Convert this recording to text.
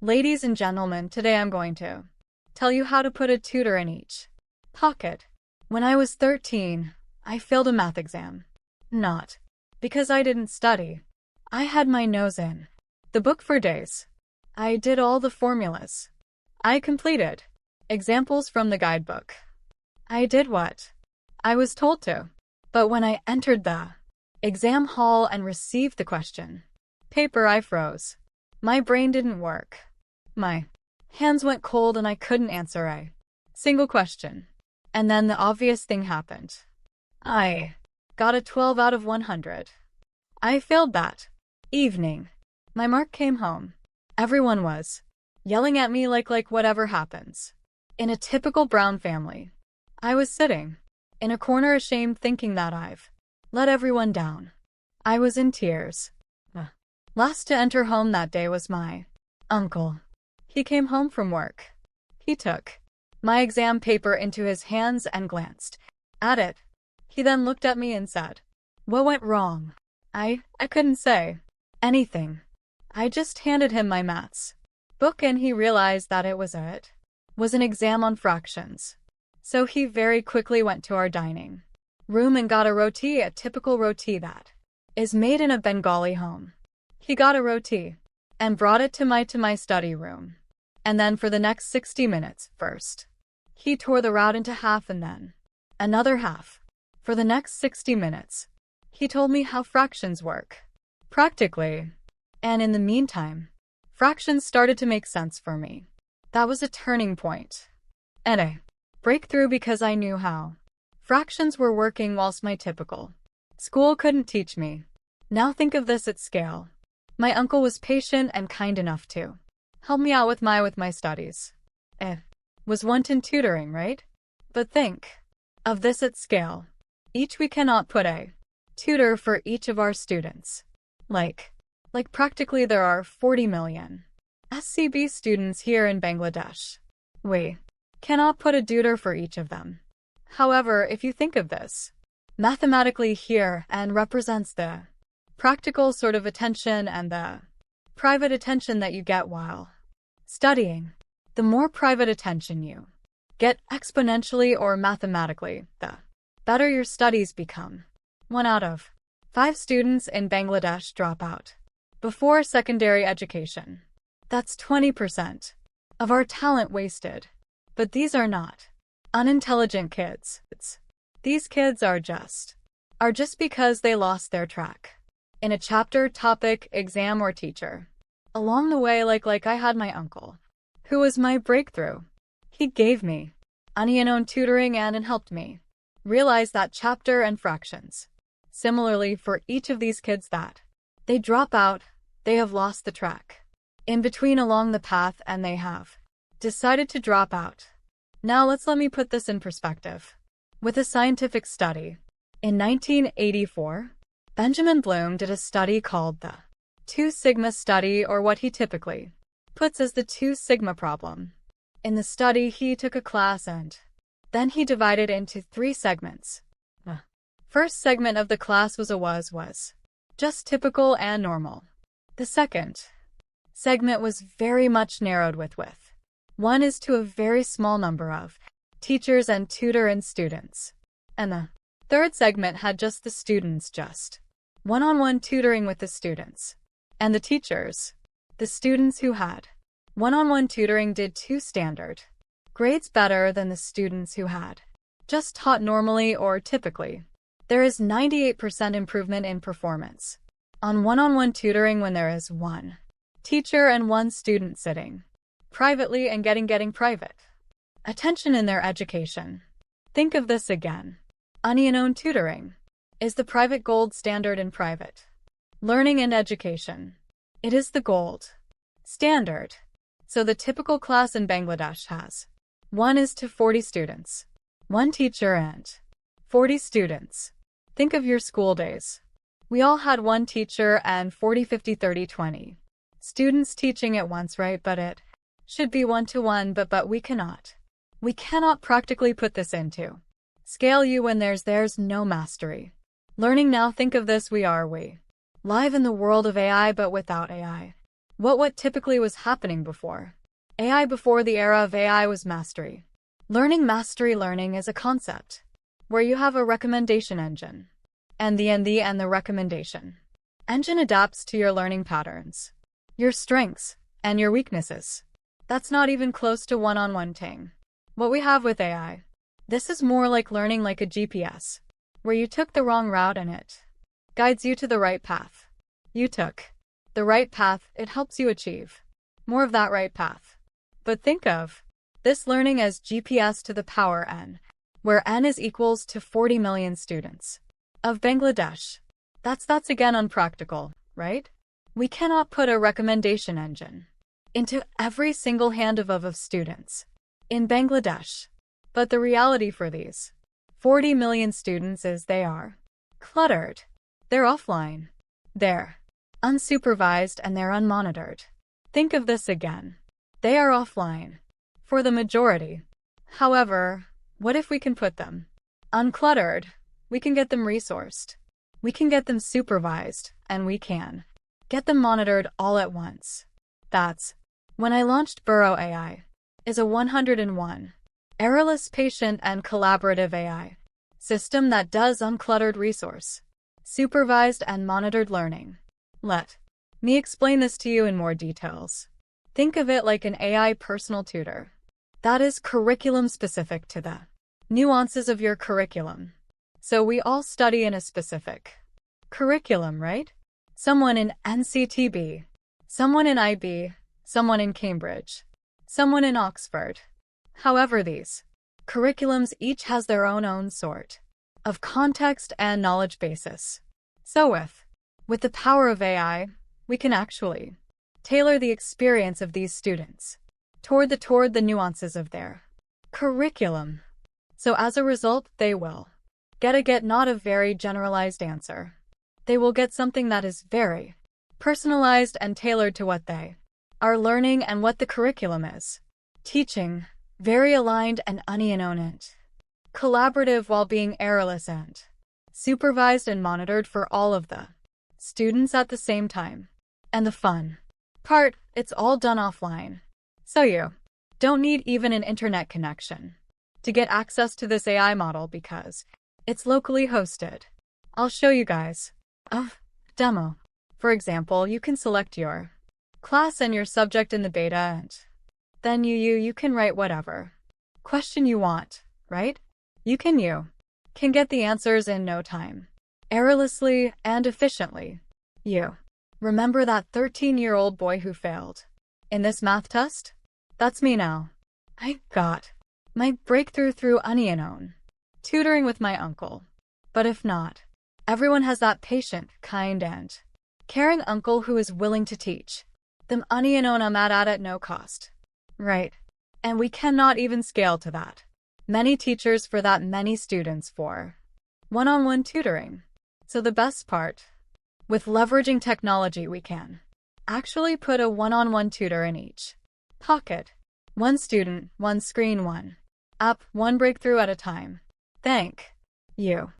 Ladies and gentlemen, today I'm going to tell you how to put a tutor in each pocket. When I was 13, I failed a math exam. Not because I didn't study. I had my nose in the book for days. I did all the formulas. I completed examples from the guidebook. I did what I was told to. But when I entered the exam hall and received the question paper, I froze. My brain didn't work. My hands went cold and I couldn't answer a single question. And then the obvious thing happened. I got a 12 out of 100. I failed that evening. My mark came home. Everyone was yelling at me like whatever happens. In a typical Brown family, I was sitting in a corner ashamed, thinking that I've let everyone down. I was in tears. The last to enter home that day was my uncle. He came home from work. He took my exam paper into his hands and glanced at it. He then looked at me and said, "What went wrong?" I couldn't say anything. I just handed him my maths book and he realized that it was an exam on fractions. So he very quickly went to our dining room and got a roti, a typical roti that is made in a Bengali home. He got a roti and brought it to my study room. And then for the next 60 minutes, first, he tore the route into half and then another half. For the next 60 minutes, he told me how fractions work practically. And in the meantime, fractions started to make sense for me. That was a turning point and a breakthrough because I knew how fractions were working whilst my typical school couldn't teach me. Now think of this at scale. My uncle was patient and kind enough to help me out with my studies. Was wanton tutoring, right? But think of this at scale. Each we cannot put a tutor for each of our students. Like practically there are 40 million SCB students here in Bangladesh. We cannot put a tutor for each of them. However, if you think of this mathematically here and represents the practical sort of attention and the private attention that you get while studying, the more private attention you get exponentially or mathematically, the better your studies become. 1 out of 5 students in Bangladesh drop out before secondary education. That's 20% of our talent wasted. But these are not unintelligent kids. These kids are just because they lost their track in a chapter, topic, exam, or teacher. Along the way, like I had my uncle, who was my breakthrough. He gave me unknown tutoring and helped me realize that chapter and fractions. Similarly, for each of these kids that they drop out, they have lost the track in between along the path and they have decided to drop out. Now let me put this in perspective. With a scientific study, in 1984, Benjamin Bloom did a study called the 2 Sigma study, or what he typically puts as the 2 Sigma problem. In the study, he took a class and then he divided into 3 segments. The first segment of the class was just typical and normal. The second segment was very much narrowed with 1 is to a very small number of teachers and tutor and students. And the third segment had just the students, just one-on-one tutoring with the students. And the teachers, the students who had one-on-one tutoring did 2 standard grades better than the students who had just taught normally or typically. There is 98% improvement in performance on one-on-one tutoring when there is 1 teacher and 1 student sitting privately and getting private attention in their education. Think of this again. Unknown tutoring is the private gold standard in private learning and education. It is the gold standard. So the typical class in Bangladesh has 1 is to 40 students, 1 teacher and 40 students. Think of your school days. We all had 1 teacher and 40, 50, 30, 20 students teaching at once, right? But it should be 1-to-1, but we cannot. We cannot practically put this into scale you when there's no mastery. Learning now, think of this, we live in the world of AI, but without AI. What typically was happening before. AI before the era of AI was mastery. Mastery learning is a concept where you have a recommendation engine, and the recommendation engine adapts to your learning patterns, your strengths, and your weaknesses. That's not even close to one-on-one ting. What we have with AI, this is more like learning like a GPS, where you took the wrong route and it guides you to the right path. You took the right path, it helps you achieve more of that right path. But think of this learning as GPS to the power n, where n is equals to 40 million students of Bangladesh. That's again unpractical, right? We cannot put a recommendation engine into every single hand of students in Bangladesh. But the reality for these 40 million students is they are cluttered. They're offline. They're unsupervised and they're unmonitored. Think of this again. They are offline for the majority. However, what if we can put them uncluttered? We can get them resourced. We can get them supervised, and we can get them monitored all at once. That's when I launched Burrow AI, is a 101 errorless, patient, and collaborative AI system that does uncluttered resource, supervised and monitored learning. Let me explain this to you in more details. Think of it like an AI personal tutor that is curriculum specific to the nuances of your curriculum. So we all study in a specific curriculum, right? Someone in NCTB, someone in IB, someone in Cambridge, someone in Oxford. However, these curriculums each has their own sort of context and knowledge basis. So with the power of AI, we can actually tailor the experience of these students toward the nuances of their curriculum. So as a result, they will get not a very generalized answer. They will get something that is very personalized and tailored to what they are learning and what the curriculum is teaching, very aligned and uniononant, collaborative while being errorless and supervised and monitored for all of the students at the same time. And the fun part, it's all done offline. So you don't need even an internet connection to get access to this AI model because it's locally hosted. I'll show you guys a demo. For example, you can select your class and your subject in the beta, and then you can write whatever question you want, right? You can get the answers in no time, errorlessly and efficiently. You remember that 13-year-old boy who failed in this math test? That's me now. I got my breakthrough through unknown tutoring with my uncle. But if not, everyone has that patient, kind, and caring uncle who is willing to teach them unknown at no cost. Right. And we cannot even scale to that many teachers for that many students for one-on-one tutoring. So the best part, with leveraging technology, we can actually put a one-on-one tutor in each pocket. One student, one screen, one app, one breakthrough at a time. Thank you.